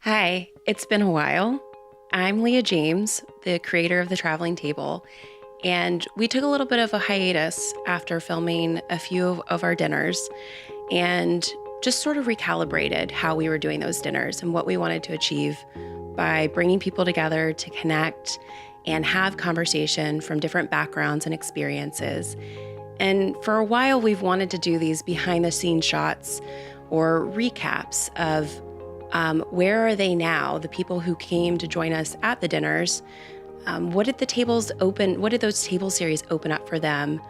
Hi, it's been a while. I'm Lia James, the creator of The Traveling Table, and we took a little bit of a hiatus after filming a few of our dinners and just sort of recalibrated how we were doing those dinners and what we wanted to achieve by bringing people together to connect and have conversation from different backgrounds and experiences. And for a while, we've wanted to do these behind the scenes shots or recaps of where are they now, the people who came to join us at the dinners. What did the tables open? What did those table series open up for them?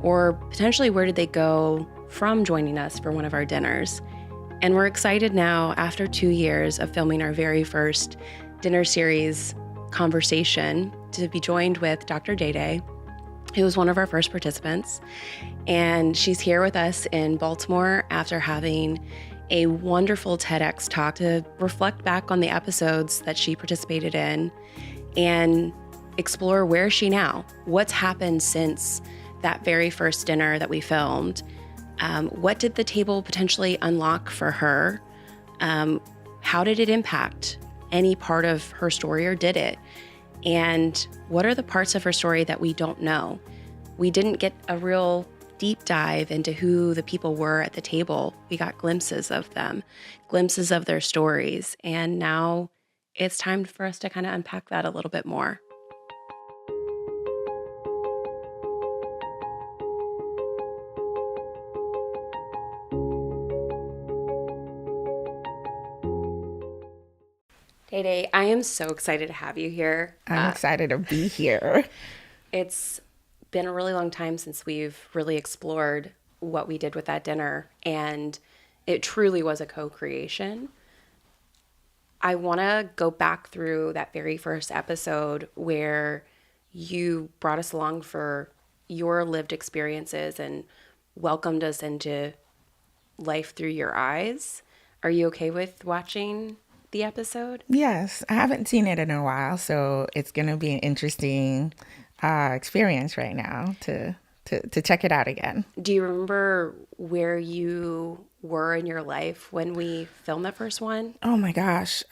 Or potentially, where did they go from joining us for one of our dinners? And we're excited now, after 2 years of filming our very first dinner series conversation, to be joined with Dr. Day, who was one of our first participants. And she's here with us in Baltimore after having a wonderful TEDx talk to reflect back on the episodes that she participated in and explore where is she now? What's happened since that very first dinner that we filmed? What did the table potentially unlock for her? How did it impact any part of her story, or did it? And what are the parts of her story that we don't know? We didn't get a real deep dive into who the people were at the table. We got glimpses of them, glimpses of their stories. And now it's time for us to kind of unpack that a little bit more. Day Day, I am so excited to have you here. I'm excited to be here. It's been a really long time since we've really explored what we did with that dinner, and it truly was a co-creation. I want to go back through that very first episode where you brought us along for your lived experiences and welcomed us into life through your eyes. Are you okay with watching the episode? Yes, I haven't seen it in a while, so it's going to be an interesting experience right now to check it out again. Do you remember where you were in your life when we filmed that first one? Oh my gosh.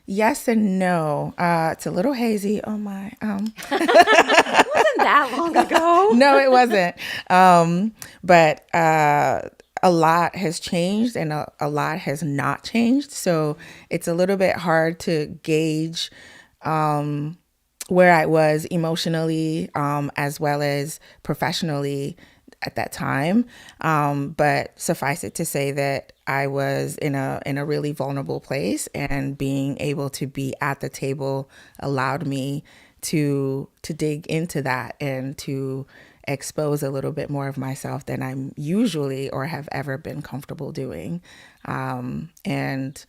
Yes and no. It's a little hazy. Oh my. It wasn't that long ago. No, it wasn't. But a lot has changed and a lot has not changed. So it's a little bit hard to gauge where I was emotionally, as well as professionally at that time. But suffice it to say that I was in a really vulnerable place, and being able to be at the table allowed me to dig into that and to expose a little bit more of myself than I'm usually or have ever been comfortable doing. And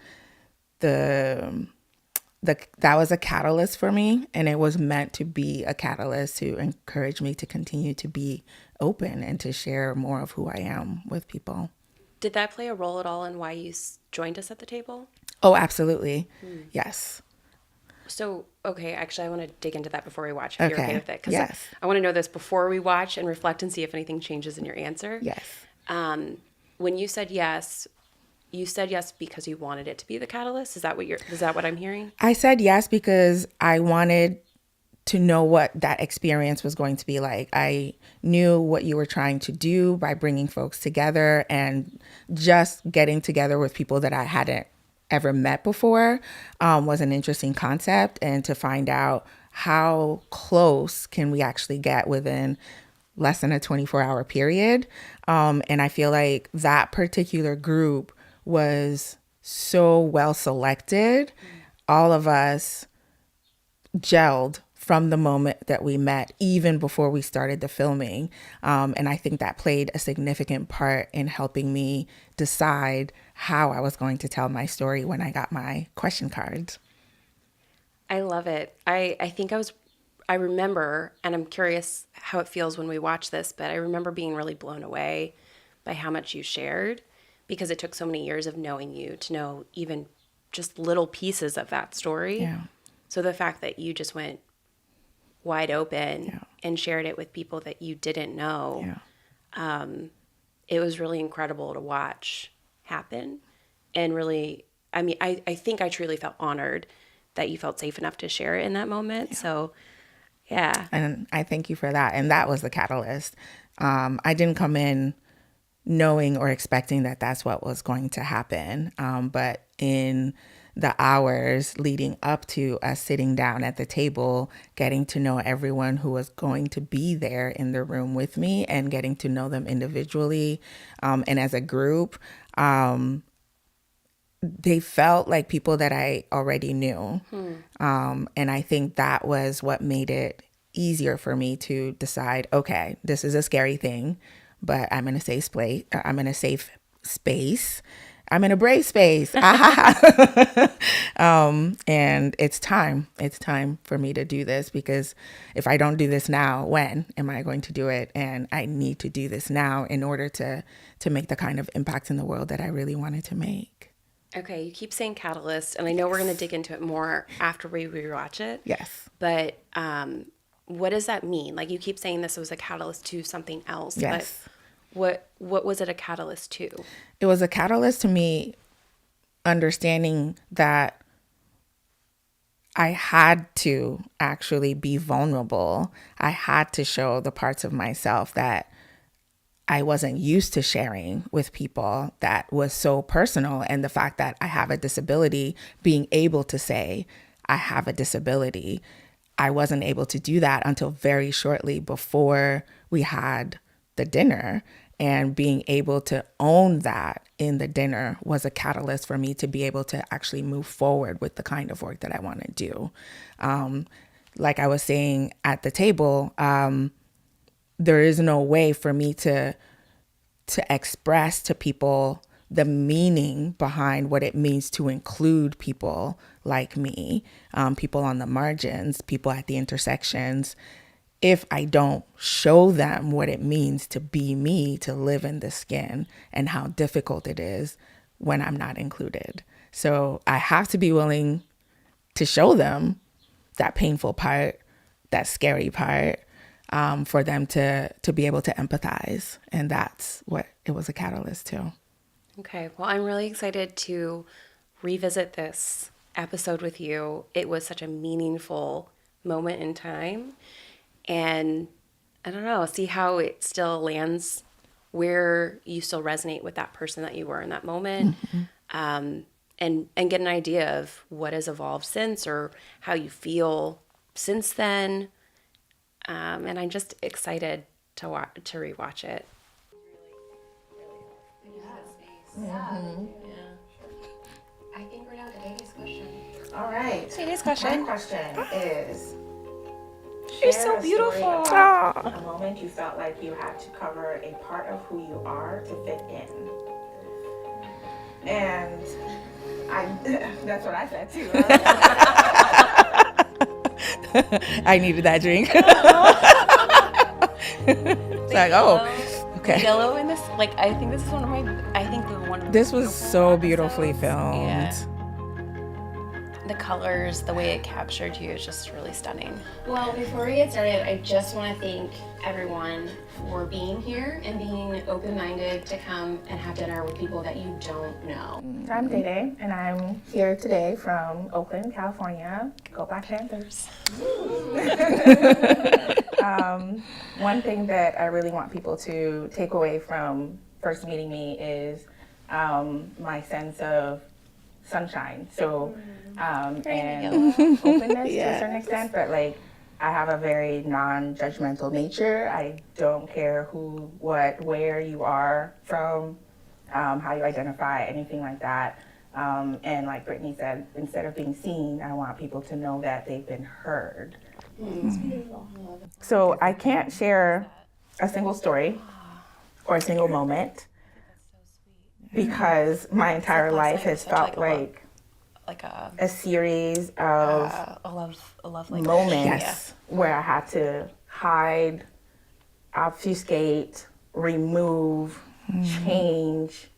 that was a catalyst for me, and it was meant to be a catalyst to encourage me to continue to be open and to share more of who I am with people. Did that play a role at all in why you joined us at the table? Oh, absolutely. Yes. So, okay, actually, I want to dig into that before we watch, if you're okay with it. Because Yes. I want to know this before we watch and reflect and see if anything changes in your answer. Yes. When you said yes because you wanted it to be the catalyst. Is that what I'm hearing? I said yes because I wanted to know what that experience was going to be like. I knew what you were trying to do by bringing folks together, and just getting together with people that I hadn't ever met before was an interesting concept. And to find out how close can we actually get within less than a 24-hour period. And I feel like that particular group was so well selected. All of us gelled from the moment that we met, even before we started the filming. And I think that played a significant part in helping me decide how I was going to tell my story when I got my question cards. I love it. I remember, and I'm curious how it feels when we watch this, but I remember being really blown away by how much you shared, because it took so many years of knowing you to know even just little pieces of that story. Yeah. So the fact that you just went wide open Yeah. and shared it with people that you didn't know, Yeah. it was really incredible to watch happen, and really I mean, I think I truly felt honored that you felt safe enough to share it in that moment. Yeah. So, yeah. And I thank you for that. And that was the catalyst. I didn't come in knowing or expecting that that's what was going to happen. But in the hours leading up to us sitting down at the table, getting to know everyone who was going to be there in the room with me and getting to know them individually and as a group, they felt like people that I already knew. And I think that was what made it easier for me to decide, okay, this is a scary thing, but I'm in a safe place. I'm in a safe space. I'm in a brave space. And it's time. It's time for me to do this, because if I don't do this now, when am I going to do it? And I need to do this now in order to make the kind of impact in the world that I really wanted to make. Okay, you keep saying catalyst, and I know we're going to dig into it more after we rewatch it. Yes. But what does that mean? Like, you keep saying this was a catalyst to something else. Yes. But what was it a catalyst to? It was a catalyst to me understanding that I had to actually be vulnerable. I had to show the parts of myself that I wasn't used to sharing with people, that was so personal. And the fact that I have a disability, being able to say I have a disability, I wasn't able to do that until very shortly before we had the dinner. And being able to own that in the dinner was a catalyst for me to be able to actually move forward with the kind of work that I want to do. Like I was saying at the table, there is no way for me to express to people the meaning behind what it means to include people like me, people on the margins, people at the intersections, if I don't show them what it means to be me, to live in this skin, and how difficult it is when I'm not included. So I have to be willing to show them that painful part, that scary part, for them to be able to empathize. And that's what it was a catalyst to. Okay. Well, I'm really excited to revisit this episode with you. It was such a meaningful moment in time. And I don't know, see how it still lands where you still resonate with that person that you were in that moment. Mm-hmm. And get an idea of what has evolved since, or how you feel since then. And I'm just excited to rewatch it. Mm-hmm. I think we're down to Daisy's question. All right. Daisy's question. My question is, you're so beautiful. A moment you felt like you had to cover a part of who you are to fit in. And that's what I said too. I needed that drink. It's like, okay. Yellow in this, like, I think this is one of the This was so beautifully filmed. Yeah. The colors, the way it captured you is just really stunning. Well, before we get started, I just want to thank everyone for being here and being open-minded to come and have dinner with people that you don't know. I'm Day, and I'm here today from Oakland, California. Go Black Panthers. One thing that I really want people to take away from first meeting me is my sense of sunshine. So, and openness to a certain extent, but like, I have a very non-judgmental nature. I don't care who, what, where you are from, how you identify, anything like that. And like Brittany said, instead of being seen, I want people to know that they've been heard. So I can't share a single story or a single moment because my entire life has felt like a series of a love like moments where I had to hide, obfuscate, remove, change,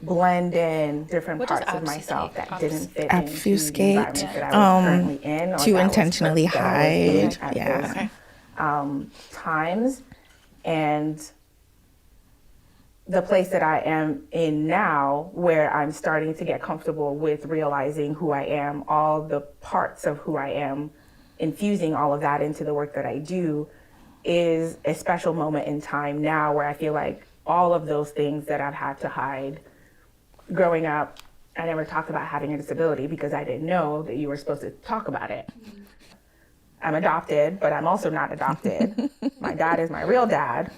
blend in different parts of myself that didn't fit into the environment that I was currently in, or to intentionally hide times. And the place that I am in now, where I'm starting to get comfortable with realizing who I am, all the parts of who I am, infusing all of that into the work that I do, is a special moment in time now where I feel like all of those things that I've had to hide growing up, I never talked about having a disability because I didn't know that you were supposed to talk about it. I'm adopted, but I'm also not adopted. My dad is my real dad.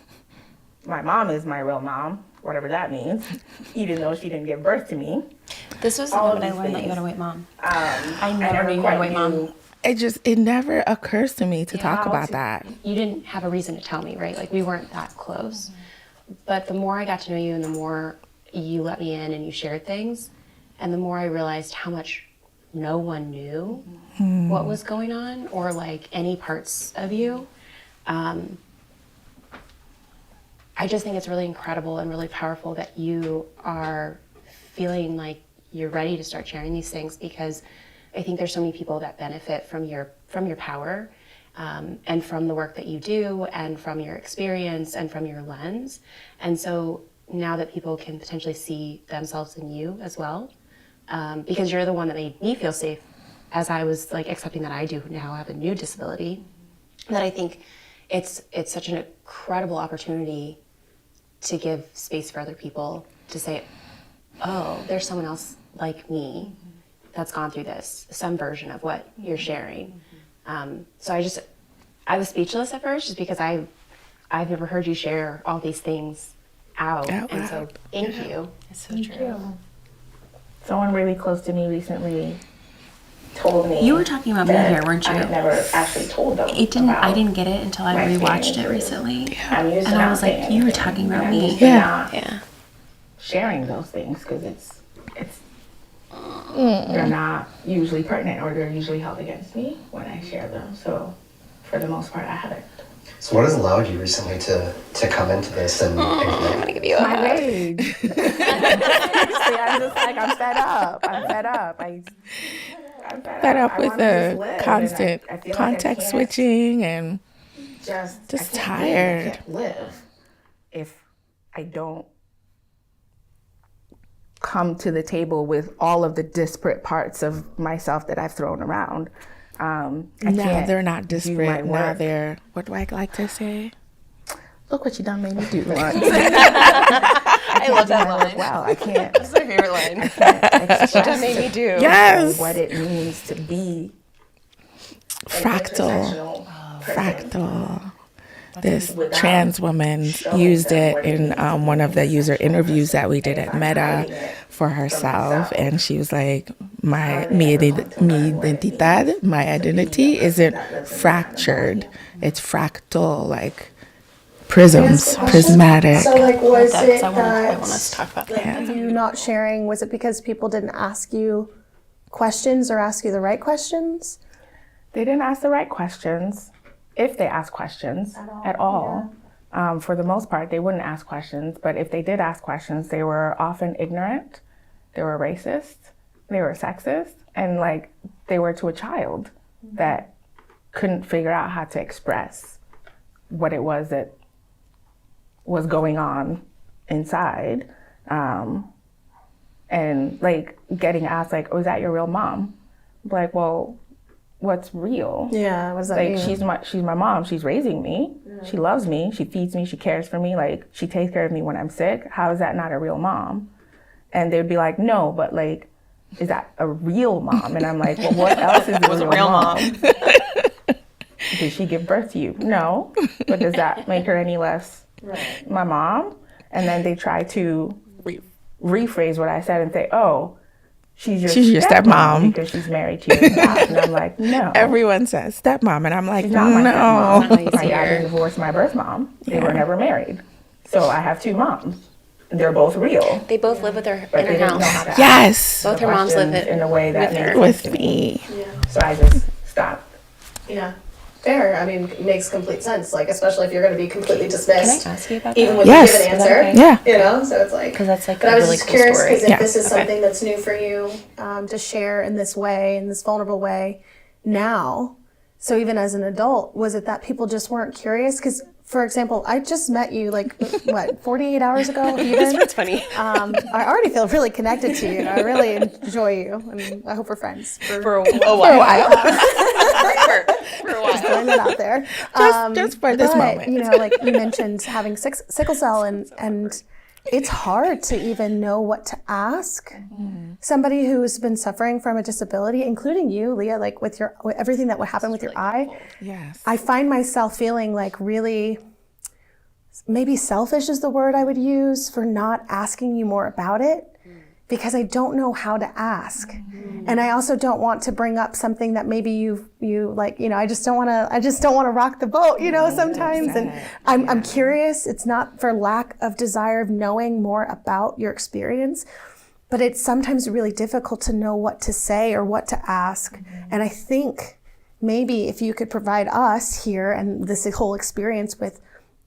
My mom is my real mom, whatever that means, even though she didn't give birth to me. This was the moment I learned that you had a white mom. I never knew you had a white mom. It never occurs to me to talk about that. You didn't have a reason to tell me, right? Like, we weren't that close. But the more I got to know you and the more you let me in and you shared things, and the more I realized how much no one knew what was going on or like any parts of you. I just think it's really incredible and really powerful that you are feeling like you're ready to start sharing these things, because I think there's so many people that benefit from your power, and from the work that you do and from your experience and from your lens. And so now that people can potentially see themselves in you as well, because you're the one that made me feel safe as I was like accepting that I do now have a new disability, that I think it's such an incredible opportunity to give space for other people to say, oh, there's someone else like me that's gone through this, some version of what you're sharing. So I was speechless at first, just because I've never heard you share all these things out. And so thank you. It's so true. Someone really close to me recently told me. You were talking about me here, weren't you? I never actually told them. I didn't get it until I rewatched it recently. And I was like, you were talking about me. Yeah. Sharing those things, because it's they're not usually pertinent, or they're usually held against me when I share them. So for the most part, I haven't. So what has allowed you recently to come into this and I'm gonna give you a My hug. rage. Seriously, I'm just like, I'm fed up. I'm fed up with the constant context switching and just tired. I can't live if I don't come to the table with all of the disparate parts of myself that I've thrown around. No, they're not disparate. Now they're, what do I like to say? Look what you done made me do. I love that line. Wow, I can't. That's my favorite line. I can't express That made me do. yes, what it means to be fractal. This trans woman used it in one of the user interviews that we did at Meta for herself, and she was like, mi identidad, my identity isn't fractured, it's fractal, like prisms, prismatic. So like, was it I want that us to talk about that. you not sharing, was it because people didn't ask you questions or ask you the right questions? They didn't ask the right questions, if they asked questions at all. For the most part, they wouldn't ask questions, but if they did ask questions, they were often ignorant, they were racist, they were sexist, and like they were to a child that couldn't figure out how to express what it was that was going on inside. And like getting asked like, oh, is that your real mom? Like, well, what's real? Yeah, what does that Like, mean? she's my mom. She's raising me. Yeah. She loves me. She feeds me. She cares for me. Like, she takes care of me when I'm sick. How is that not a real mom? And they'd be like, no, but like, is that a real mom? And I'm like, well, what else is a real mom? Did she give birth to you? No. But does that make her any less my mom? And then they try to rephrase what I said and say, oh, she's your stepmom because she's married to your dad. And I'm like, no. Everyone says stepmom, and I'm like, no. My dad didn't divorce my birth mom. They were never married. So I have two moms. They're both real. They both live with her in her house. Yes. Both her moms live in a way that made with me. Yeah. So I just stopped. Yeah. Fair. I mean, it makes complete sense. Like, especially if you're going to be completely dismissed. Can I ask you about even that? when you give an answer. Okay? Yeah. You know, so it's like. Because that's like But a I was really just cool curious story. because if this is something that's new for you, to share in this way, in this vulnerable way, now. So even as an adult, was it that people just weren't curious? Because for example, I just met you like, what, 48 hours ago even? That's funny. I already feel really connected to you. And I really enjoy you. And I hope we're friends. For a while. For a while. Just throwing that out there. Just for this moment. You know, like you mentioned having sickle cell and it's hard to even know what to ask somebody who's been suffering from a disability, including you, Lia, like with everything that would happen with your eye. Yes. I find myself feeling like really, maybe selfish is the word I would use for not asking you more about it, because I don't know how to ask. And I also don't want to bring up something that maybe you like, you know, I just don't want to rock the boat, you know, sometimes. And I'm curious. It's not for lack of desire of knowing more about your experience, but it's sometimes really difficult to know what to say or what to ask. And I think maybe if you could provide us here and this whole experience with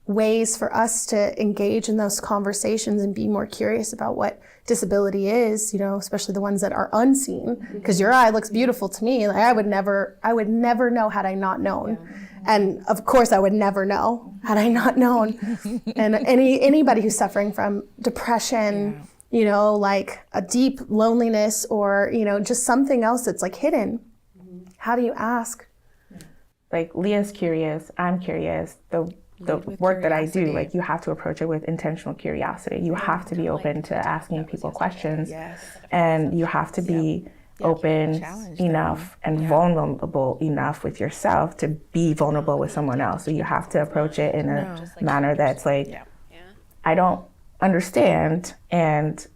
ways for us to engage in those conversations and be more curious about what disability is, you know, especially the ones that are unseen, because your eye looks beautiful to me. Like I would never know had I not known. And of course I would never know had I not known. And anybody who's suffering from depression, you know, like a deep loneliness or, you know, just something else that's like hidden. How do you ask? Like Leah's curious, I'm curious. The work that I do, like you have to approach it with intentional curiosity. You have to be open to asking people questions, and you have to be open enough and vulnerable enough with yourself to be vulnerable with someone else. So you have to approach it in a manner that's like, I don't understand, and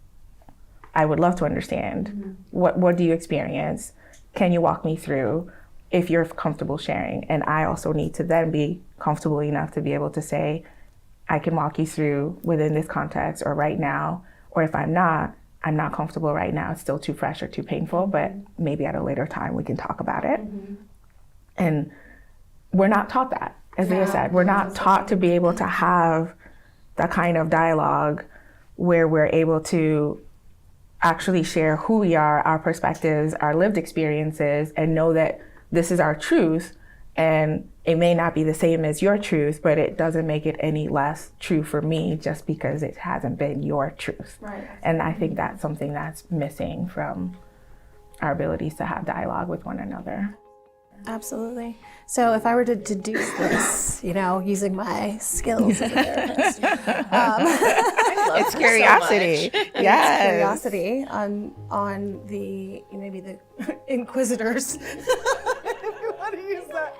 I would love to understand. What do you experience? Can you walk me through? If you're comfortable sharing. And I also need to then be comfortable enough to be able to say, I can walk you through within this context or right now, or if I'm not comfortable right now, it's still too fresh or too painful, but maybe at a later time we can talk about it. And we're not taught that, as Leah said, we're not taught to be able to have that kind of dialogue where we're able to actually share who we are, our perspectives, our lived experiences, and know that this is our truth, and it may not be the same as your truth, but it doesn't make it any less true for me just because it hasn't been your truth. Right. And I think that's something that's missing from our abilities to have dialogue with one another. Absolutely. So if I were to deduce this, you know, using my skills as a therapist, It's curiosity. It's curiosity on the maybe the inquisitors. If you want to use that.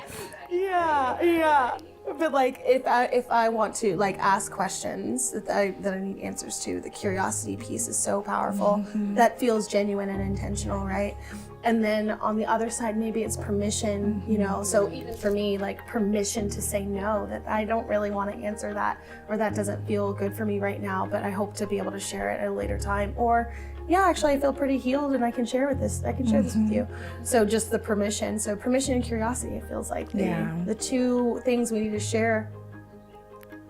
Yeah. But like if I want to like ask questions that I need answers to, the curiosity piece is so powerful. That feels genuine and intentional, right? And then on the other side, maybe it's permission, you know, so even for me, like permission to say no, that I don't really want to answer that, or that doesn't feel good for me right now, but I hope to be able to share it at a later time. Or, yeah, actually I feel pretty healed and I can share this with you. So just the permission. So permission and curiosity, it feels like the two things we need to share.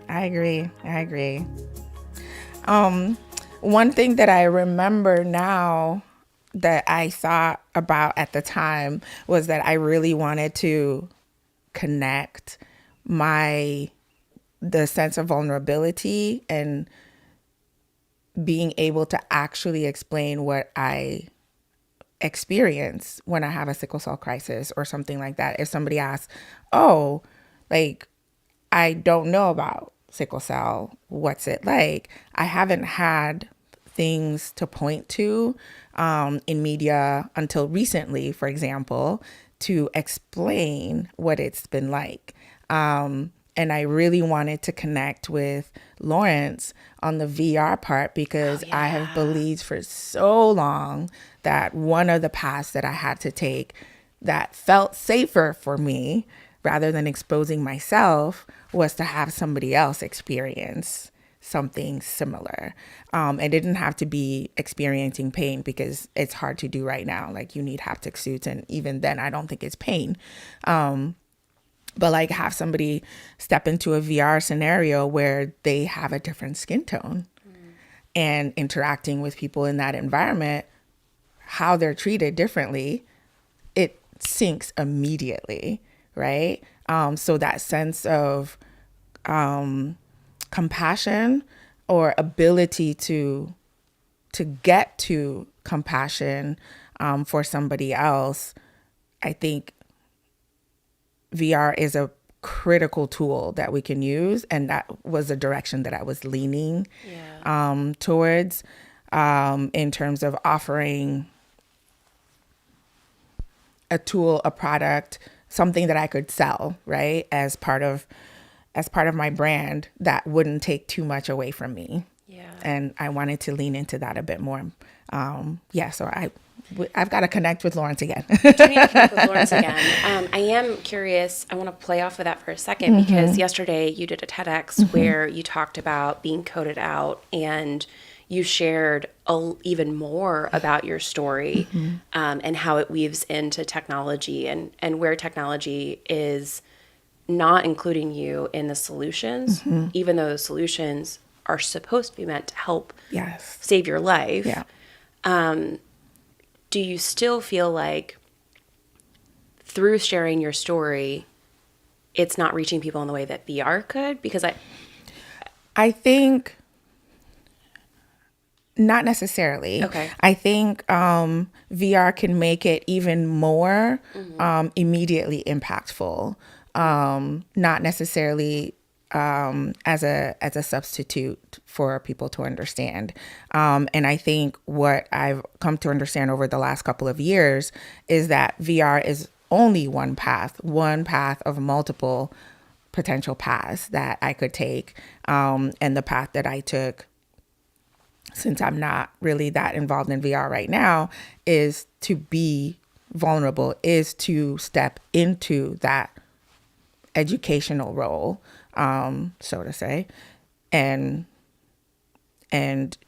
I agree. One thing that I remember now that I thought about at the time was that I really wanted to connect the sense of vulnerability and being able to actually explain what I experience when I have a sickle cell crisis or something like that. If somebody asks, oh, like, I don't know about sickle cell, what's it like? I haven't had things to point to in media until recently, for example, to explain what it's been like. And I really wanted to connect with Lawrence on the VR part because I have believed for so long that one of the paths that I had to take that felt safer for me rather than exposing myself was to have somebody else experience something similar. It didn't have to be experiencing pain because it's hard to do right now. Like you need haptic suits. And even then, I don't think it's pain. But like have somebody step into a VR scenario where they have a different skin tone and interacting with people in that environment, how they're treated differently, it sinks immediately, right? So that sense of compassion or ability to get to compassion for somebody else, I think VR is a critical tool that we can use, and that was the direction that I was leaning towards in terms of offering a tool, a product, something that I could sell, right, as part of my brand that wouldn't take too much away from me. Yeah. And I wanted to lean into that a bit more. So I've got to connect with Lawrence again. You need to connect with Lawrence again. I am curious. I want to play off of that for a second because yesterday you did a TEDx where you talked about being coded out, and you shared even more about your story and how it weaves into technology and where technology is not including you in the solutions, even though the solutions are supposed to be meant to help save your life. Yeah. Do you still feel like through sharing your story, it's not reaching people in the way that VR could? Because I think not necessarily. Okay. I think VR can make it even more immediately impactful. Not necessarily as a substitute for people to understand. And I think what I've come to understand over the last couple of years is that VR is only one path of multiple potential paths that I could take. And the path that I took, since I'm not really that involved in VR right now, is to be vulnerable, is to step into that educational role, so to say, and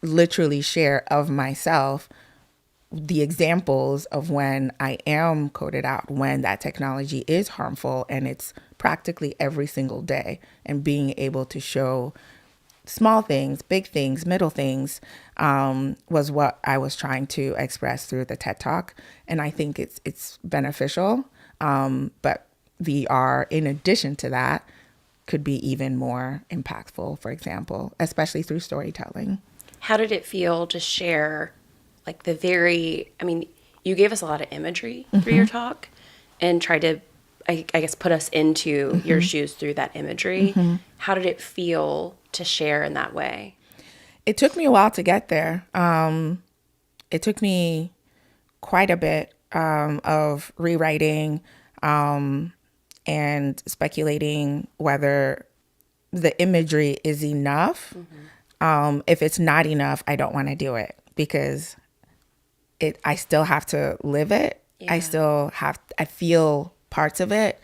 literally share of myself the examples of when I am coded out, when that technology is harmful, and it's practically every single day, and being able to show small things, big things, middle things, was what I was trying to express through the TED Talk. And I think it's beneficial. But VR, in addition to that, could be even more impactful, for example, especially through storytelling. How did it feel to share, like you gave us a lot of imagery through your talk and tried to, I guess, put us into your shoes through that imagery. How did it feel to share in that way? It took me a while to get there. It took me quite a bit of rewriting and speculating whether the imagery is enough. If it's not enough, I don't want to do it because I still have to live it. Yeah. I feel parts of it.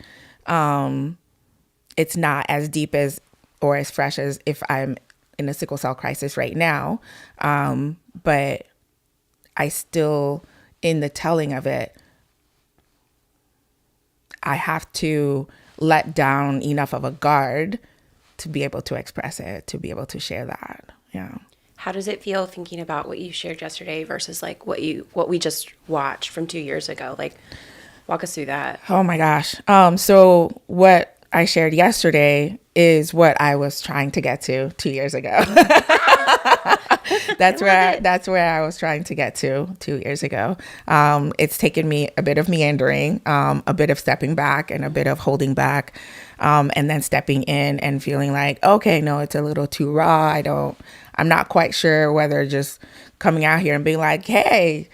It's not as deep as or as fresh as if I'm in a sickle cell crisis right now. But I still, in the telling of it, I have to let down enough of a guard to be able to express it, to be able to share that. Yeah. How does it feel thinking about what you shared yesterday versus like what we just watched from 2 years ago? Like, walk us through that. Oh my gosh. So what I shared yesterday is what I was trying to get to 2 years ago. That's where I was trying to get to 2 years ago. It's taken me a bit of meandering, a bit of stepping back and a bit of holding back, and then stepping in and feeling like, okay, no, it's a little too raw. I'm not quite sure whether just coming out here and being like, hey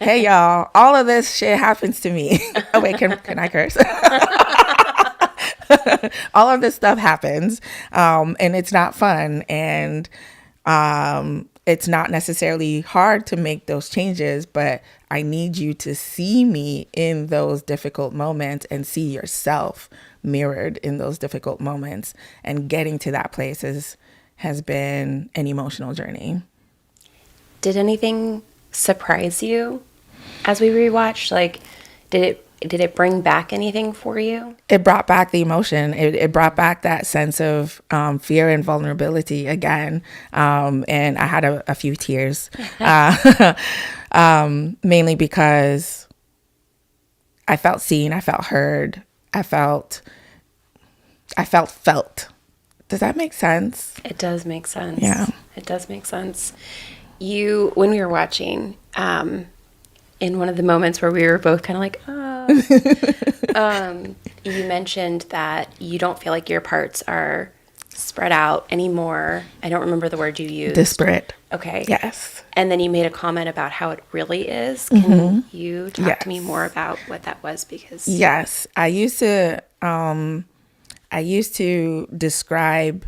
y'all, all of this shit happens to me. Oh wait, can I curse? All of this stuff happens, and it's not fun, and it's not necessarily hard to make those changes, but I need you to see me in those difficult moments and see yourself mirrored in those difficult moments. And getting to that place has been an emotional journey. Did anything surprise you as we rewatched? Like, did it bring back anything for you? It brought back the emotion. It brought back that sense of fear and vulnerability again. And I had a few tears, mainly because I felt seen, I felt heard, I felt Does that make sense? It does make sense. Yeah. It does make sense. When we were watching, in one of the moments where we were both kind of like, you mentioned that you don't feel like your parts are spread out anymore. I don't remember the word you used. Disparate. Okay. Yes. And then you made a comment about how it really is. Can you talk to me Yes. more about what that was? Because Yes, I used to describe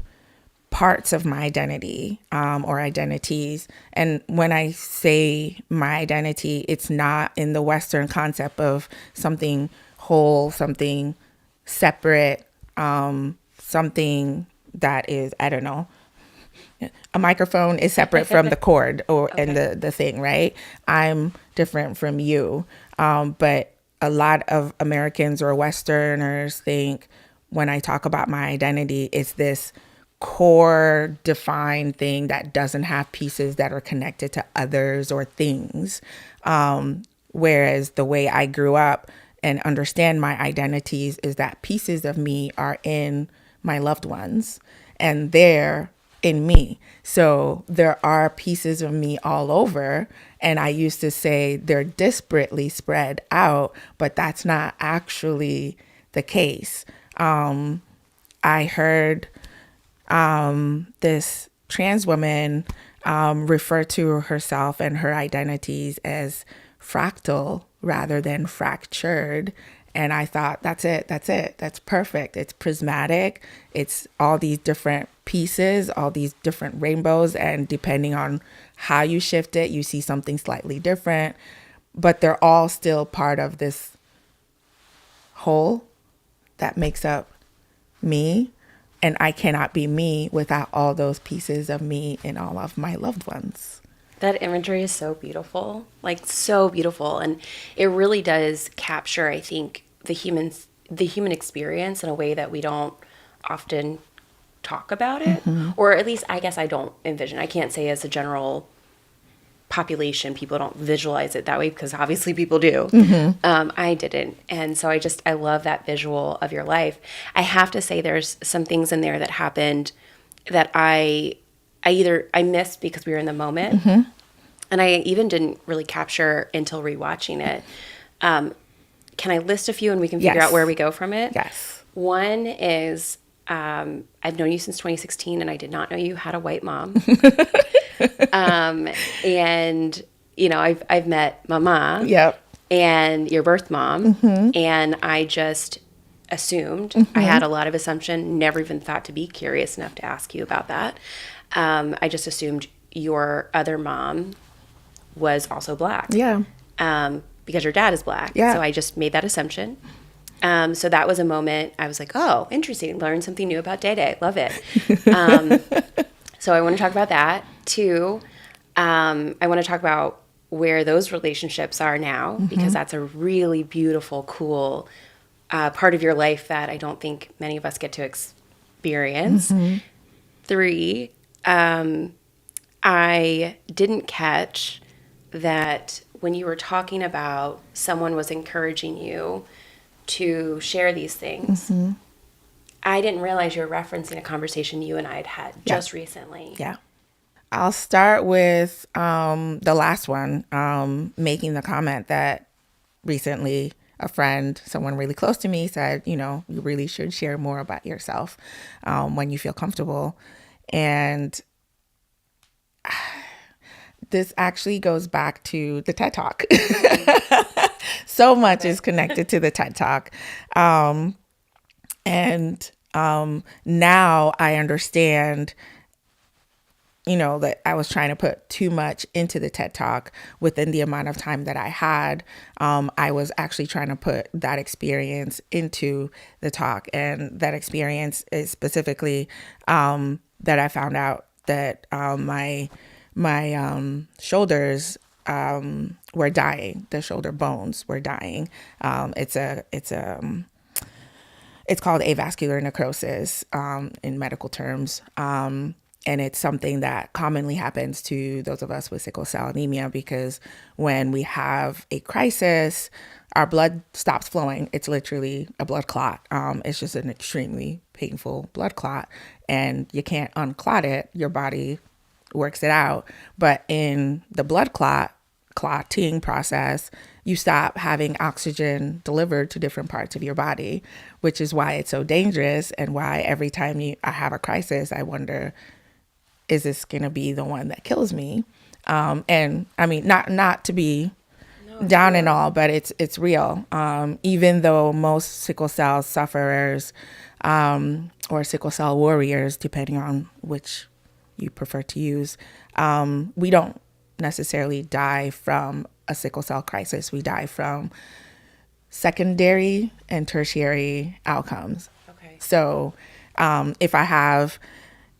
parts of my identity or identities. And when I say my identity, it's not in the Western concept of something whole, something separate, something that is, I don't know, a microphone is separate from the cord and the thing, right? I'm different from you. But a lot of Americans or Westerners think when I talk about my identity, it's this core defined thing that doesn't have pieces that are connected to others or things. Whereas the way I grew up and understand my identities is that pieces of me are in my loved ones and they're in me. So there are pieces of me all over. And I used to say they're disparately spread out, but that's not actually the case. I heard this trans woman refer to herself and her identities as fractal rather than fractured. And I thought, that's it. That's perfect. It's prismatic. It's all these different pieces, all these different rainbows. And depending on how you shift it, you see something slightly different. But they're all still part of this whole that makes up me. And I cannot be me without all those pieces of me and all of my loved ones. that imagery is so beautiful, like so beautiful. And it really does capture, I think, the human experience in a way that we don't often talk about it. Or at least I guess I don't envision. I can't say as a general population, people don't visualize it that way because obviously people do. I didn't. And so I love that visual of your life. I have to say there's some things in there that happened that I missed because we were in the moment. And I even didn't really capture until rewatching it. Can I list a few and we can figure out where we go from it? Yes. One is I've known you since 2016 and I did not know you had a white mom. And I've met Mama. Yep. And your birth mom. And I just assumed, I had a lot of assumption, never even thought to be curious enough to ask you about that. I just assumed your other mom was also Black. Yeah. Because your dad is Black. Yeah. So I just made that assumption. So that was a moment I was like, oh, interesting. Learn something new about Day. Love it. So I want to talk about that. Two, I want to talk about where those relationships are now, because that's a really beautiful, cool part of your life that I don't think many of us get to experience. Three, I didn't catch that when you were talking about someone was encouraging you to share these things, I didn't realize you were referencing a conversation you and I had just recently. Yeah. I'll start with the last one, making the comment that recently a friend, someone really close to me, said, you really should share more about yourself when you feel comfortable. And this actually goes back to the TED Talk. So much is connected to the TED Talk. And now I understand, that I was trying to put too much into the TED Talk within the amount of time that I had. I was actually trying to put that experience into the talk. And that experience is specifically that I found out that my shoulders were dying. The shoulder bones were dying. It's called avascular necrosis in medical terms. And it's something that commonly happens to those of us with sickle cell anemia, because when we have a crisis, our blood stops flowing. It's literally a blood clot. It's just an extremely painful blood clot, and you can't unclot it. Your body works it out. But in the clotting process, you stop having oxygen delivered to different parts of your body, which is why it's so dangerous, and why every time I have a crisis, I wonder, is this going to be the one that kills me? And I mean, not to be down and all, but it's real. Even though most sickle cell sufferers, or sickle cell warriors, depending on which you prefer to use, we don't necessarily die from a sickle cell crisis. We die from secondary and tertiary outcomes. Okay. So if I have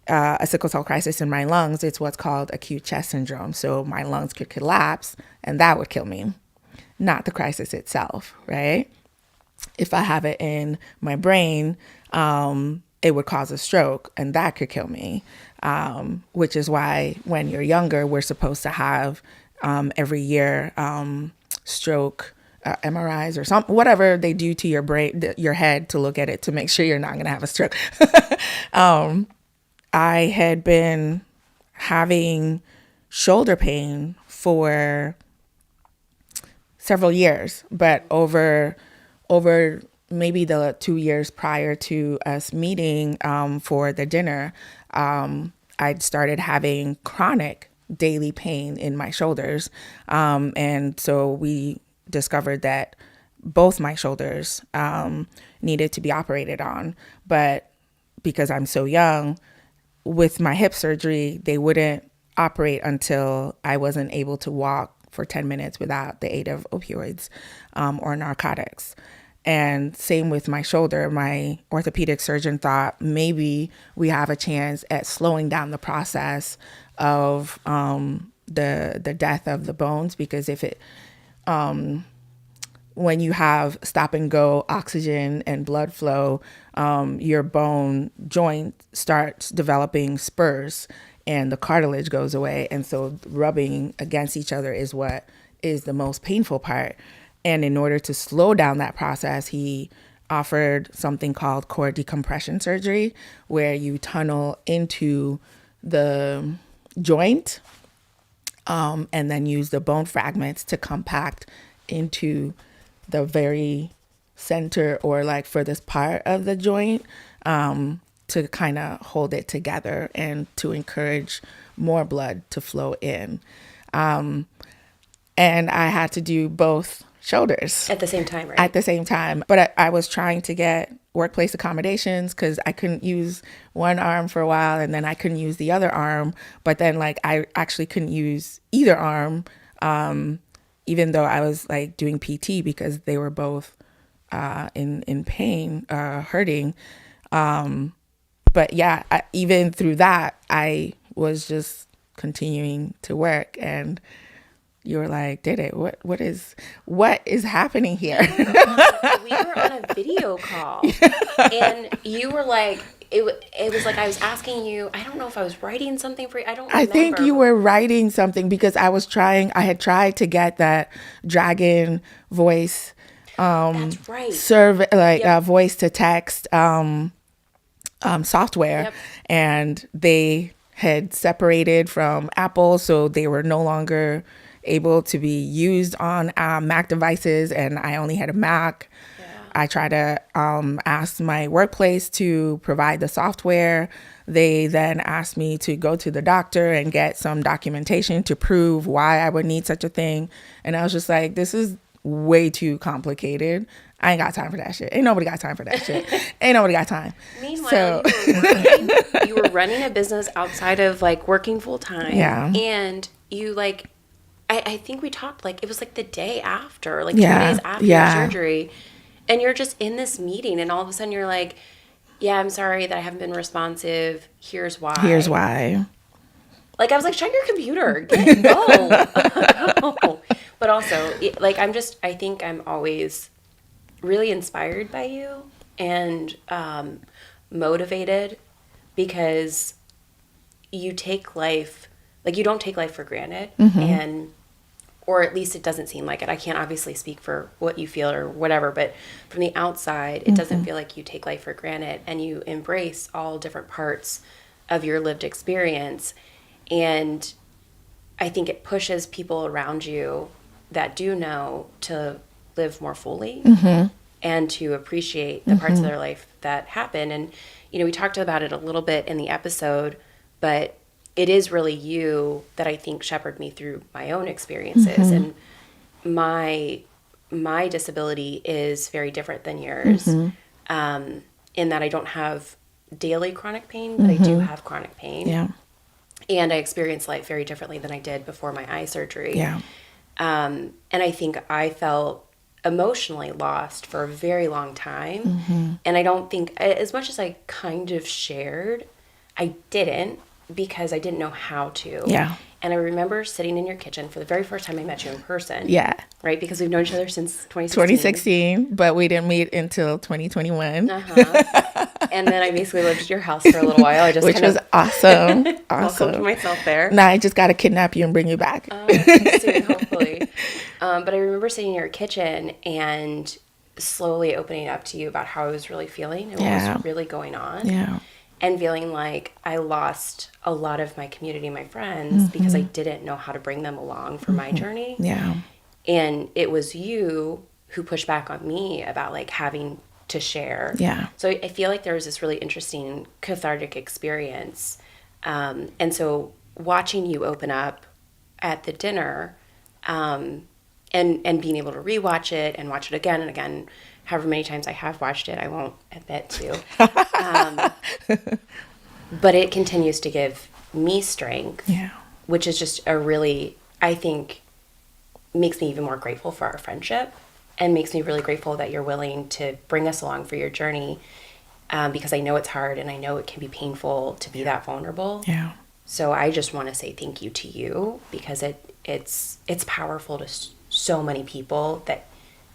a sickle cell crisis in my lungs, it's what's called acute chest syndrome. So my lungs could collapse, and that would kill me, not the crisis itself, right? If I have it in my brain, it would cause a stroke, and that could kill me, which is why when you're younger, we're supposed to have every year stroke MRIs or something, whatever they do to your brain, your head, to look at it to make sure you're not going to have a stroke. I had been having shoulder pain for several years, but over maybe the 2 years prior to us meeting for the dinner, I'd started having chronic daily pain in my shoulders. And so we discovered that both my shoulders needed to be operated on. But because I'm so young, with my hip surgery, they wouldn't operate until I wasn't able to walk for 10 minutes without the aid of opioids or narcotics. And same with my shoulder. My orthopedic surgeon thought maybe we have a chance at slowing down the process of the death of the bones, because if it when you have stop and go oxygen and blood flow, your bone joint starts developing spurs and the cartilage goes away. And so rubbing against each other is what is the most painful part. And in order to slow down that process, he offered something called core decompression surgery, where you tunnel into the joint and then use the bone fragments to compact into the very center or like furthest part of the joint, to kind of hold it together and to encourage more blood to flow in. And I had to do both shoulders At the same time, right? at the same time. But I was trying to get workplace accommodations because I couldn't use one arm for a while, and then I couldn't use the other arm. But then like I actually couldn't use either arm, even though I was like doing PT, because they were both in pain, hurting. But yeah, even through that, I was just continuing to work, and you were like, "Did it? What is happening here?" We were on a video call, and you were like, it was like I was asking you. I don't know if I was writing something for you. I don't remember. I think you were writing something, because I had tried to get that dragon voice, That's right. voice to text software, Yep. and they had separated from Apple, so they were no longer able to be used on Mac devices, and I only had a Mac. Yeah. I tried to ask my workplace to provide the software. They then asked me to go to the doctor and get some documentation to prove why I would need such a thing. And I was just like, this is way too complicated. I ain't got time for that shit. Ain't nobody got time for that shit. Ain't nobody got time. Meanwhile, you were running a business outside of like working full time. Yeah. And you like, I think we talked like, it was like the day after, like 2 Yeah. days after Yeah. your surgery. And you're just in this meeting, and all of a sudden you're like, yeah, I'm sorry that I haven't been responsive. Here's why. Like, I was like, shut your computer. Go. But also, like, I think I'm always really inspired by you and motivated, because you take life, like you don't take life for granted, and or at least it doesn't seem like it. I can't obviously speak for what you feel or whatever, but from the outside, it doesn't feel like you take life for granted, and you embrace all different parts of your lived experience. And I think it pushes people around you that do know to live more fully and to appreciate the parts of their life that happen. And, you know, we talked about it a little bit in the episode, but it is really you that I think shepherded me through my own experiences. And my disability is very different than yours, in that I don't have daily chronic pain, but I do have chronic pain. Yeah. And I experience life very differently than I did before my eye surgery. Yeah. And I think I felt emotionally lost for a very long time. And I don't think, as much as I kind of shared, I didn't, because I didn't know how to. Yeah. And I remember sitting in your kitchen for the very first time I met you in person. Yeah. Right? Because we've known each other since 2016. 2016, but we didn't meet until 2021. And then I basically lived at your house for a little while. I just Which was awesome. welcomed myself there. Now I just got to kidnap you and bring you back. Soon, hopefully. But I remember sitting in your kitchen and slowly opening up to you about how I was really feeling and what was really going on. Yeah. And feeling like I lost a lot of my community, my friends, because I didn't know how to bring them along for my journey. Yeah. And it was you who pushed back on me about like having to share. Yeah. So I feel like there was this really interesting cathartic experience. And so watching you open up at the dinner, and being able to rewatch it and watch it again and again, however many times I have watched it, I won't admit to. But it continues to give me strength, which is just a really, I think, makes me even more grateful for our friendship, and makes me really grateful that you're willing to bring us along for your journey, because I know it's hard and I know it can be painful to be that vulnerable. Yeah. So I just want to say thank you to you, because it's powerful to so many people that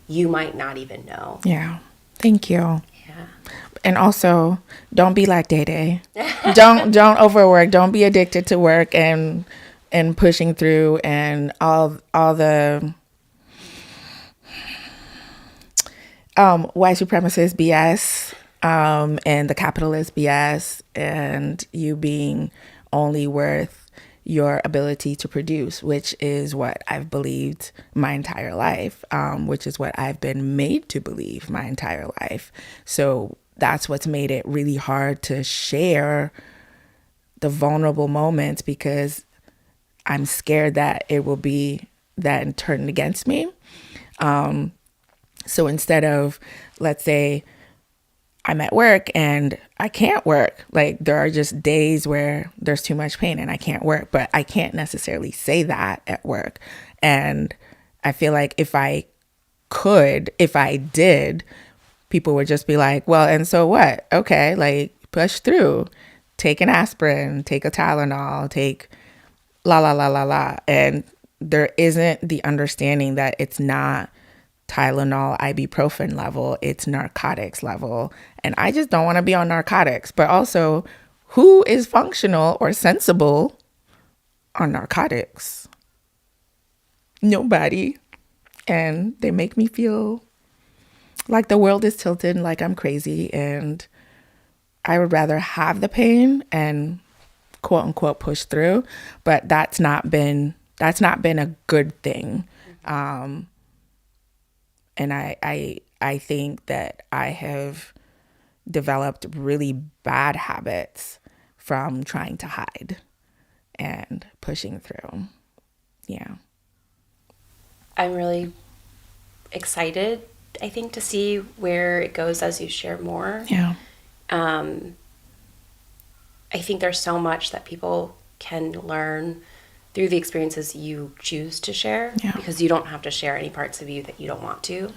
you might not even know. Yeah. Thank you. Yeah. And also, don't be like Day Day. Don't overwork. Don't be addicted to work and pushing through and all the white supremacist BS, and the capitalist BS, and you being only worth your ability to produce, which is what I've believed my entire life, which is what I've been made to believe my entire life. So that's what's made it really hard to share the vulnerable moments, because I'm scared that it will be then turned against me. So instead of, let's say, I'm at work and I can't work. Like, there are just days where there's too much pain and I can't work, but I can't necessarily say that at work. And I feel like if I did, people would just be like, well, and so what? Okay, like, push through, take an aspirin, take a Tylenol, take la, la, la, la, la. And there isn't the understanding that it's not Tylenol, ibuprofen level, it's narcotics level. And I just don't want to be on narcotics. But also, who is functional or sensible on narcotics? Nobody. And they make me feel like the world is tilted, like I'm crazy, and I would rather have the pain and quote unquote push through. But that's not been a good thing. And I think that I have developed really bad habits from trying to hide and pushing through. Yeah. I'm really excited, I think, to see where it goes as you share more. Yeah. I think there's so much that people can learn through the experiences you choose to share, because you don't have to share any parts of you that you don't want to.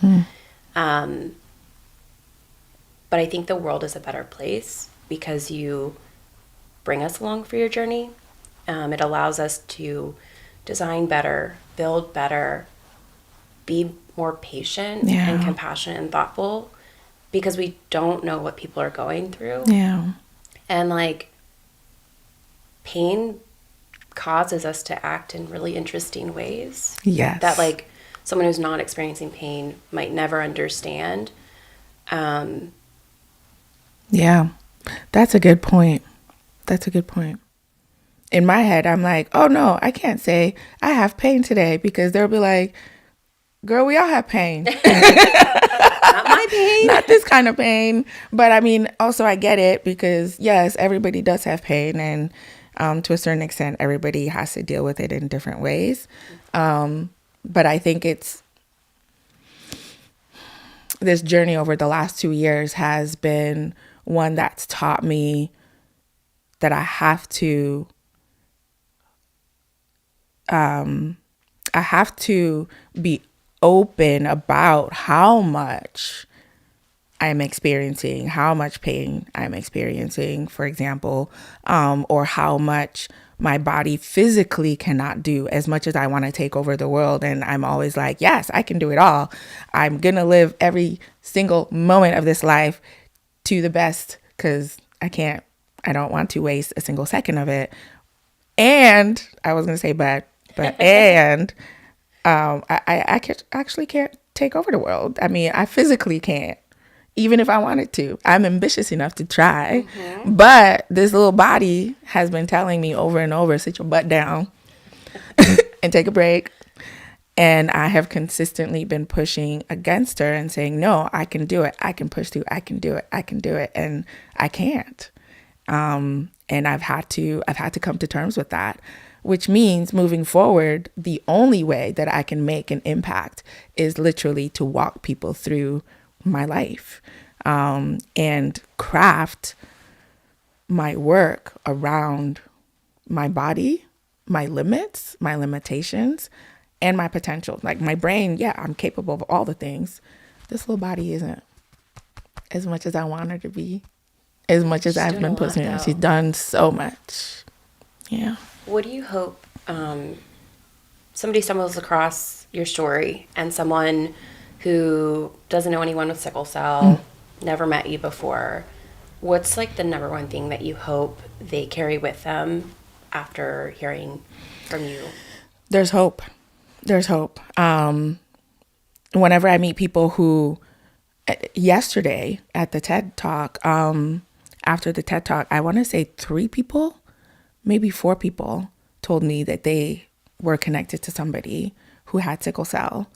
But I think the world is a better place because you bring us along for your journey. It allows us to design better, build better, be more patient and compassionate and thoughtful, because we don't know what people are going through. Yeah. And like, pain causes us to act in really interesting ways. Yes. That like someone who's not experiencing pain might never understand. Yeah, that's a good point. That's a good point. In my head, I'm like, oh no, I can't say I have pain today, because they'll be like, girl, we all have pain. Not my pain. Not this kind of pain. But I mean, also I get it, because yes, everybody does have pain, and to a certain extent, everybody has to deal with it in different ways. But I think it's this journey over the last 2 years has been one that's taught me that I have to be open about how much I'm experiencing, how much pain I'm experiencing, for example, or how much my body physically cannot do, as much as I want to take over the world. And I'm always like, yes, I can do it all. I'm going to live every single moment of this life to the best, because I don't want to waste a single second of it. And I was going to say, and I actually can't take over the world. I mean, I physically can't, even if I wanted to. I'm ambitious enough to try. Mm-hmm. But this little body has been telling me over and over, sit your butt down and take a break. And I have consistently been pushing against her and saying, no, I can do it. I can push through. I can do it. I can do it. And I can't. And I've had to come to terms with that, which means moving forward, the only way that I can make an impact is literally to walk people through my life, and craft my work around my body, my limits, my limitations, and my potential. Like my brain, yeah, I'm capable of all the things. This little body isn't, as much as I want her to be, as much as I've been pushing her. She's done so much. Yeah. What do you hope somebody stumbles across your story, and someone who doesn't know anyone with sickle cell, never met you before, what's like the number one thing that you hope they carry with them after hearing from you? There's hope. There's hope. Whenever I meet people who, yesterday at the TED Talk, after the TED Talk, I want to say 3 people, maybe 4 people told me that they were connected to somebody who had sickle cell.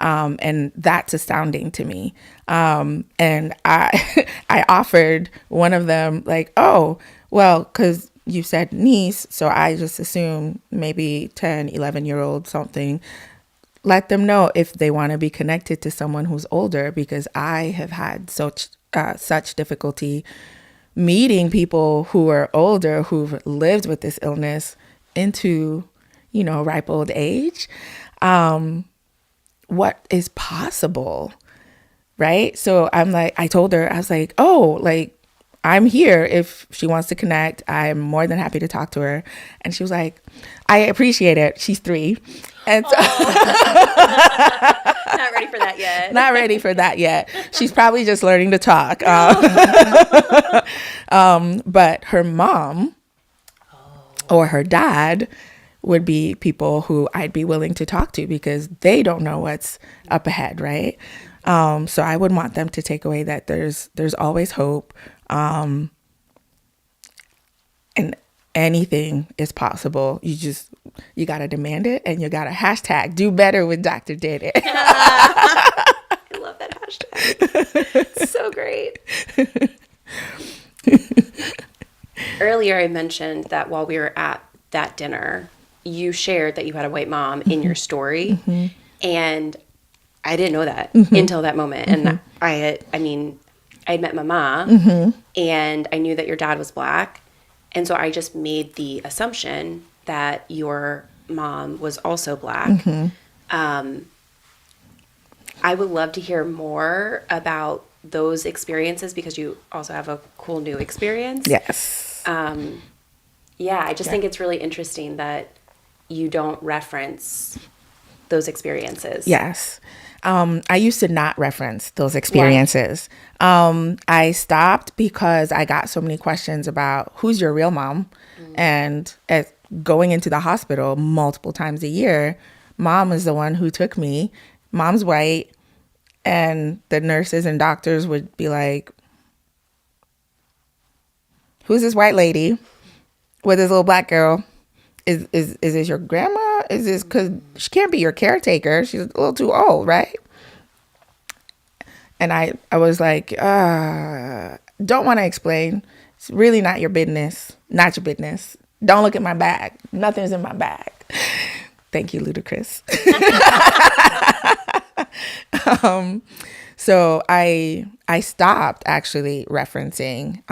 And that's astounding to me. And I I offered one of them, like, oh, well, because you said niece, so I just assume maybe 10, 11-year-old something. Let them know if they want to be connected to someone who's older, because I have had such difficulty meeting people who are older, who've lived with this illness into, ripe old age. What is possible, right? So I told her, I was like, oh, like, I'm here if she wants to connect. I'm more than happy to talk to her. And she was like, I appreciate it. She's 3. And so Not ready for that yet. Not ready for that yet. She's probably just learning to talk. But her mom or her dad would be people who I'd be willing to talk to, because they don't know what's up ahead, right? So I would want them to take away that there's always hope, and anything is possible. You got to demand it, and you got to hashtag do better with Dr. Did It. I love that hashtag. It's so great. Earlier, I mentioned that while we were at that dinner, you shared that you had a white mom in your story. Mm-hmm. And I didn't know that until that moment. Mm-hmm. And I had met Mama, and I knew that your dad was Black. And so I just made the assumption that your mom was also Black. Mm-hmm. I would love to hear more about those experiences, because you also have a cool new experience. Yes. I just think it's really interesting that you don't reference those experiences. Yes. I used to not reference those experiences. I stopped because I got so many questions about who's your real mom, and going into the hospital multiple times a year, mom is the one who took me. Mom's white, and the nurses and doctors would be like, "Who's this white lady with this little black girl? Is this your grandma? Is this, because she can't be your caretaker? She's a little too old, right?" And I was like, don't want to explain. It's really not your business. Not your business. Don't look at my bag. Nothing's in my bag. Thank you, Ludacris. So I stopped actually referencing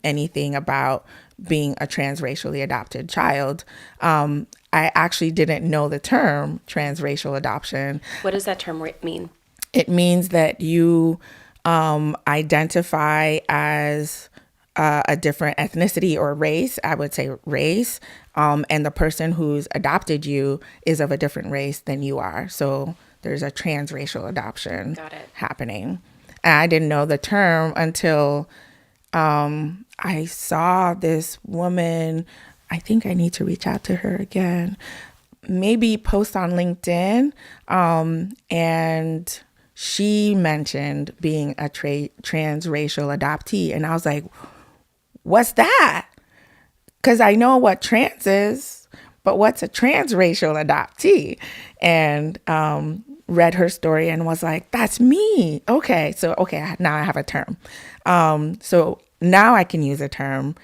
anything about being a transracially adopted child. I actually didn't know the term transracial adoption. What does that term mean? It means that you identify as a different ethnicity or race. I would say race. And the person who's adopted you is of a different race than you are. So there's a transracial adoption happening. And I didn't know the term until I saw this woman. I think I need to reach out to her again. Maybe post on LinkedIn. And she mentioned being a transracial adoptee. And I was like, what's that? Because I know what trans is, but what's a transracial adoptee? And read her story and was like, that's me. Okay, now I have a term. So now I can use a term,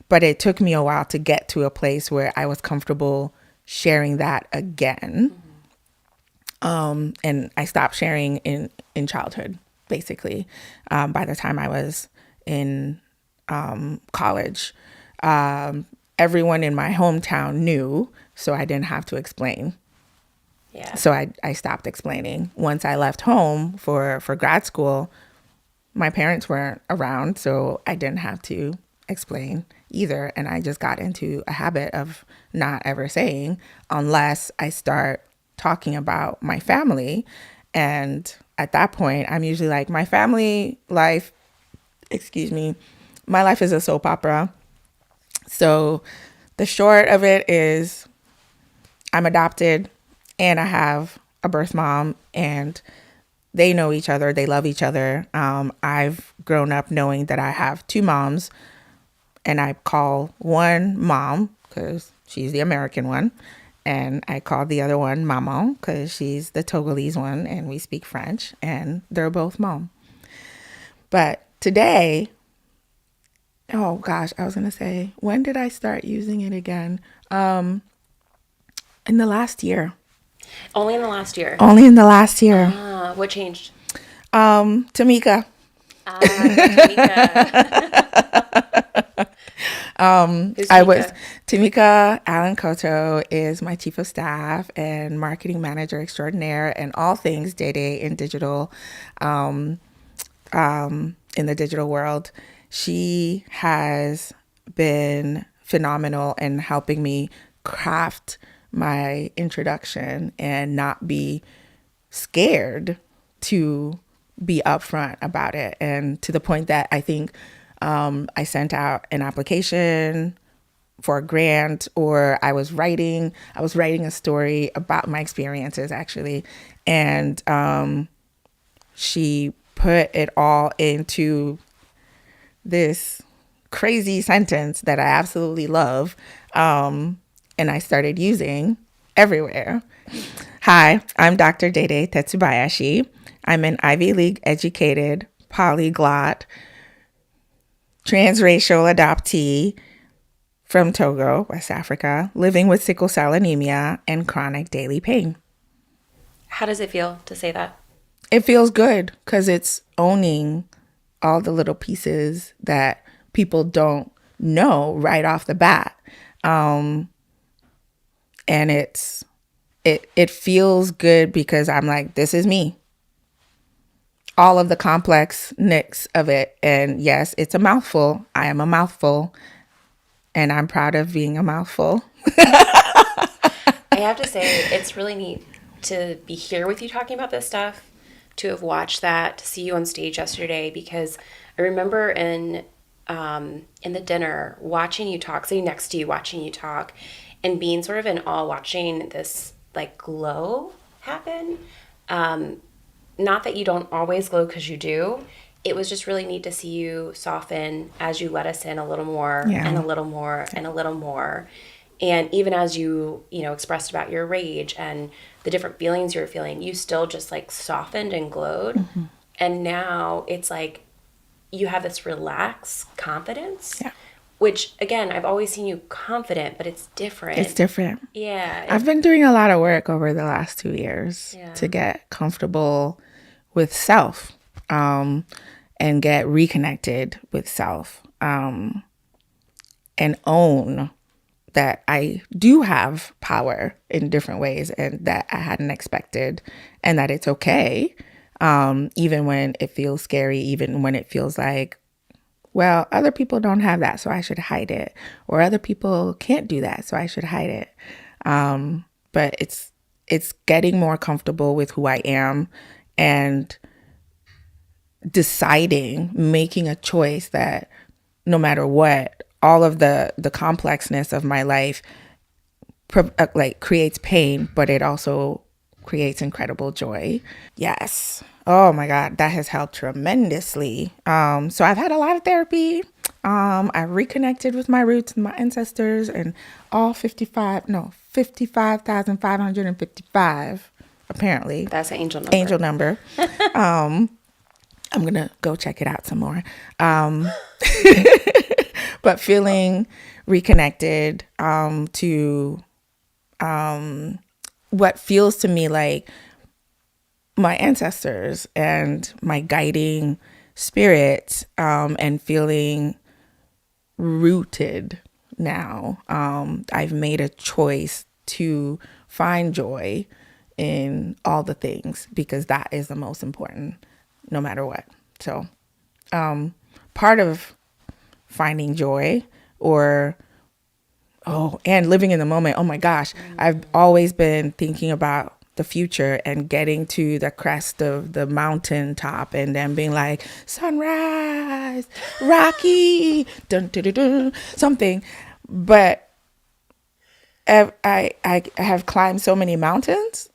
but it took me a while to get to a place where I was comfortable sharing that again. And I stopped sharing in childhood, basically. By the time I was in college, everyone in my hometown knew, so I didn't have to explain. Yeah. So I stopped explaining. Once I left home for grad school, my parents weren't around, so I didn't have to explain either. And I just got into a habit of not ever saying unless I start talking about my family. And at that point, I'm usually like, my family life, my life is a soap opera. So the short of it is I'm adopted and I have a birth mom, and they know each other. They love each other. I've grown up knowing that I have two moms, and I call one mom because she's the American one. And I call the other one maman because she's the Togolese one, and we speak French, and they're both mom. But today, oh gosh, I was going to say, when did I start using it again? In the last year. Only in the last year? Only in the last year. What changed? Tamika. Tamika. Tamika Allen Koto is my chief of staff and marketing manager extraordinaire, and all things Day in digital, in the digital world. She has been phenomenal in helping me craft my introduction and not be scared to be upfront about it. And to the point that I think I sent out an application for a grant, or I was writing a story about my experiences actually. And she put it all into this crazy sentence that I absolutely love. And I started using everywhere. Hi, I'm Dr. Dede Tetsubayashi. I'm an Ivy League educated polyglot transracial adoptee from Togo, West Africa, living with sickle cell anemia and chronic daily pain. How does it feel to say that? It feels good because it's owning all the little pieces that people don't know right off the bat. And it feels good because I'm like, this is me. All of the complex nicks of it. And yes, it's a mouthful. I am a mouthful. And I'm proud of being a mouthful. I have to say, it's really neat to be here with you talking about this stuff. to have watched that, to see you on stage yesterday, because I remember in the dinner watching you talk, sitting next to you, watching you talk, and being sort of in awe, watching this like glow happen. Not that you don't always glow, because you do. It was just really neat to see you soften as you let us in a little more, Yeah. and a little more, and a little more. And even as you expressed about your rage and the different feelings you were feeling, you still just like softened and glowed. Mm-hmm. And now it's like you have this relaxed confidence, Yeah. which again, I've always seen you confident, but it's different. It's different. Yeah. I've been doing a lot of work over the last 2 years Yeah. to get comfortable with self, and get reconnected with self, and own that I do have power in different ways and that I hadn't expected, and that it's okay, even when it feels scary, even when it feels like, well, other people don't have that, so I should hide it, or other people can't do that, so I should hide it. But it's getting more comfortable with who I am, and deciding, making a choice that no matter what, all of the complexness of my life like creates pain, but it also creates incredible joy. Yes. Oh my God, that has helped tremendously. So I've had a lot of therapy. I've reconnected with my roots and my ancestors, and all 55,555, apparently. That's an angel number. Angel number. I'm going to go check it out some more. But feeling reconnected to what feels to me like my ancestors and my guiding spirits, and feeling rooted now. I've made a choice to find joy in all the things, because that is the most important, no matter what. So part of finding joy, and living in the moment. Oh my gosh, I've always been thinking about the future and getting to the crest of the mountain top and then being like, sunrise, Rocky, dun, dun, dun, dun, something. But I have climbed so many mountains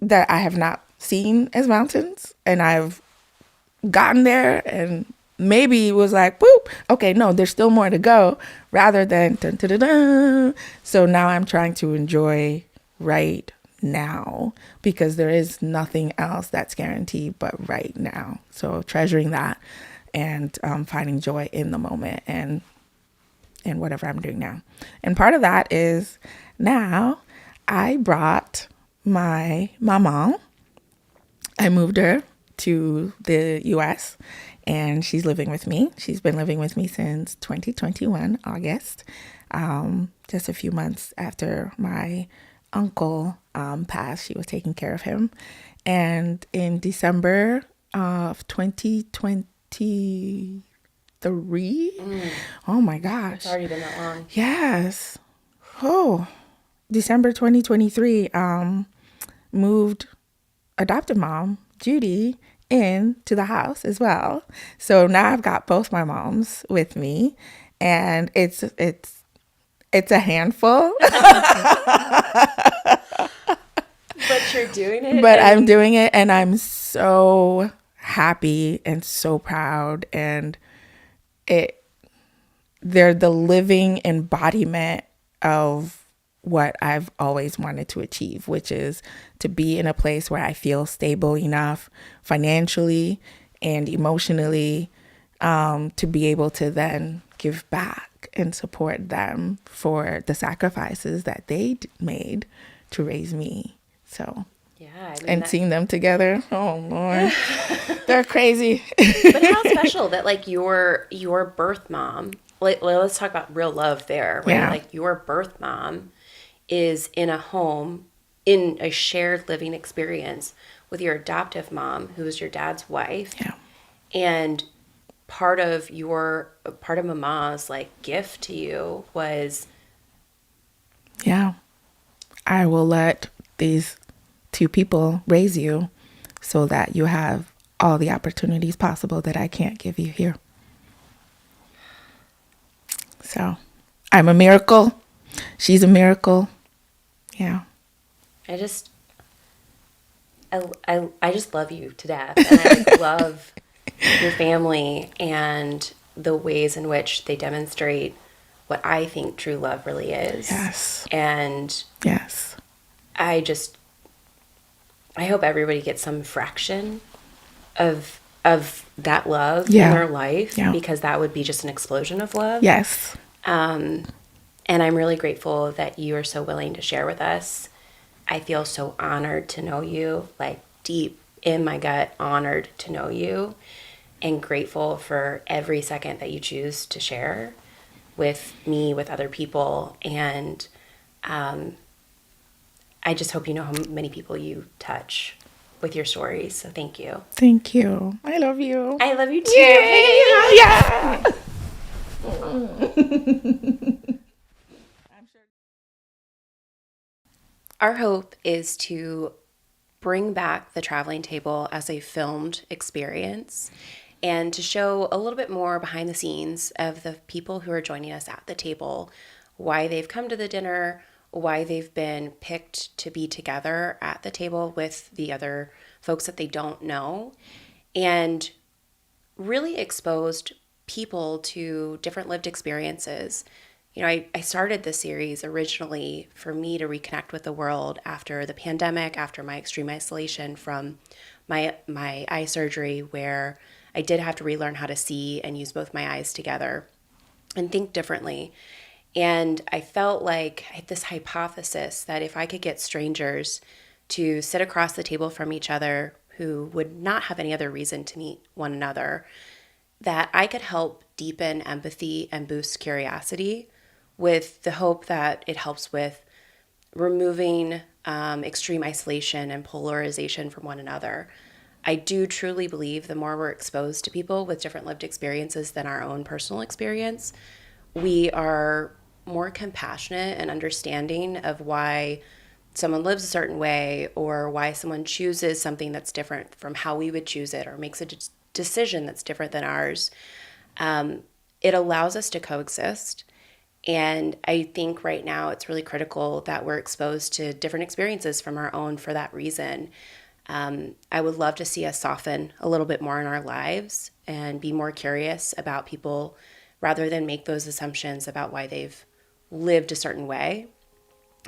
that I have not seen as mountains, and I've gotten there and maybe it was like, boop, okay, no, there's still more to go, rather than dun, dun, dun, dun. So now I'm trying to enjoy right now, because there is nothing else that's guaranteed but right now. So treasuring that, and finding joy in the moment and whatever I'm doing now. And part of that is now I brought my mama. I moved her to the US, and she's living with me. She's been living with me since 2021, August, just a few months after my uncle passed. She was taking care of him. And in December of 2023, oh my gosh. It's already been that long. Yes. Oh, December 2023, moved adopted mom, Judy, into the house as well. So now I've got both my moms with me, and it's a handful. But you're doing it. But I'm doing it, and I'm so happy and so proud, and they're the living embodiment of what I've always wanted to achieve, which is to be in a place where I feel stable enough financially and emotionally, to be able to then give back and support them for the sacrifices that they made to raise me. So, yeah, and seeing them together, oh Lord, they're crazy. But how special that like your birth mom, like, let's talk about real love there, right? Yeah. Like your birth mom is in a home, in a shared living experience with your adoptive mom, who is your dad's wife. Yeah. And part of mama's like gift to you was, yeah, I will let these two people raise you so that you have all the opportunities possible that I can't give you here. So I'm a miracle. She's a miracle. Yeah. I just love you to death, and I love your family and the ways in which they demonstrate what I think true love really is. Yes. And yes, I hope everybody gets some fraction of that love in their life, because that would be just an explosion of love. Yes. And I'm really grateful that you are so willing to share with us. I feel so honored to know you, like deep in my gut, honored to know you, and grateful for every second that you choose to share with me, with other people. And I just hope you know how many people you touch with your stories. So thank you. Thank you. I love you. I love you too. Yeah. Our hope is to bring back the traveling table as a filmed experience and to show a little bit more behind the scenes of the people who are joining us at the table, why they've come to the dinner, why they've been picked to be together at the table with the other folks that they don't know, and really exposed people to different lived experiences. You know, I started this series originally for me to reconnect with the world after the pandemic, after my extreme isolation from my eye surgery, where I did have to relearn how to see and use both my eyes together and think differently. And I felt like I had this hypothesis that if I could get strangers to sit across the table from each other who would not have any other reason to meet one another, that I could help deepen empathy and boost curiosity, with the hope that it helps with removing extreme isolation and polarization from one another. I do truly believe the more we're exposed to people with different lived experiences than our own personal experience, we are more compassionate and understanding of why someone lives a certain way, or why someone chooses something that's different from how we would choose it, or makes a decision that's different than ours. It allows us to coexist. And I think right now it's really critical that we're exposed to different experiences from our own for that reason. I would love to see us soften a little bit more in our lives and be more curious about people rather than make those assumptions about why they've lived a certain way.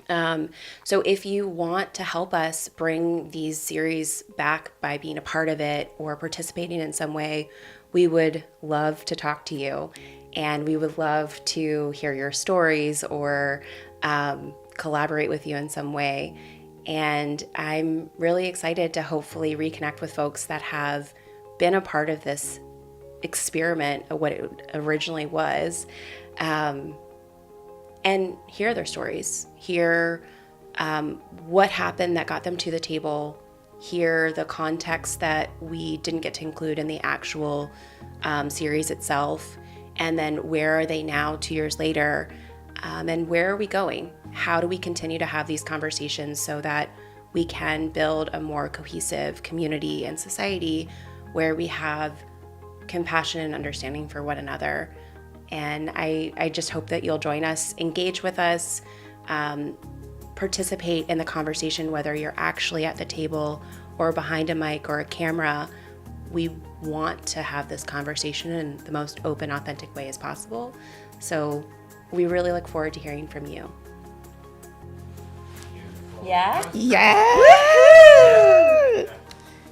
So if you want to help us bring these series back by being a part of it or participating in some way, we would love to talk to you. And we would love to hear your stories or collaborate with you in some way. And I'm really excited to hopefully reconnect with folks that have been a part of this experiment of what it originally was, and hear their stories, hear what happened that got them to the table, hear the context that we didn't get to include in the actual series itself. And then where are they now 2 years later? And where are we going? How do we continue to have these conversations so that we can build a more cohesive community and society where we have compassion and understanding for one another? And I just hope that you'll join us, engage with us, participate in the conversation, whether you're actually at the table or behind a mic or a camera. We want to have this conversation in the most open, authentic way as possible. So we really look forward to hearing from you. Yeah? Yeah.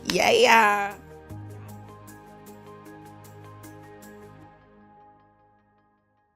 Yeah.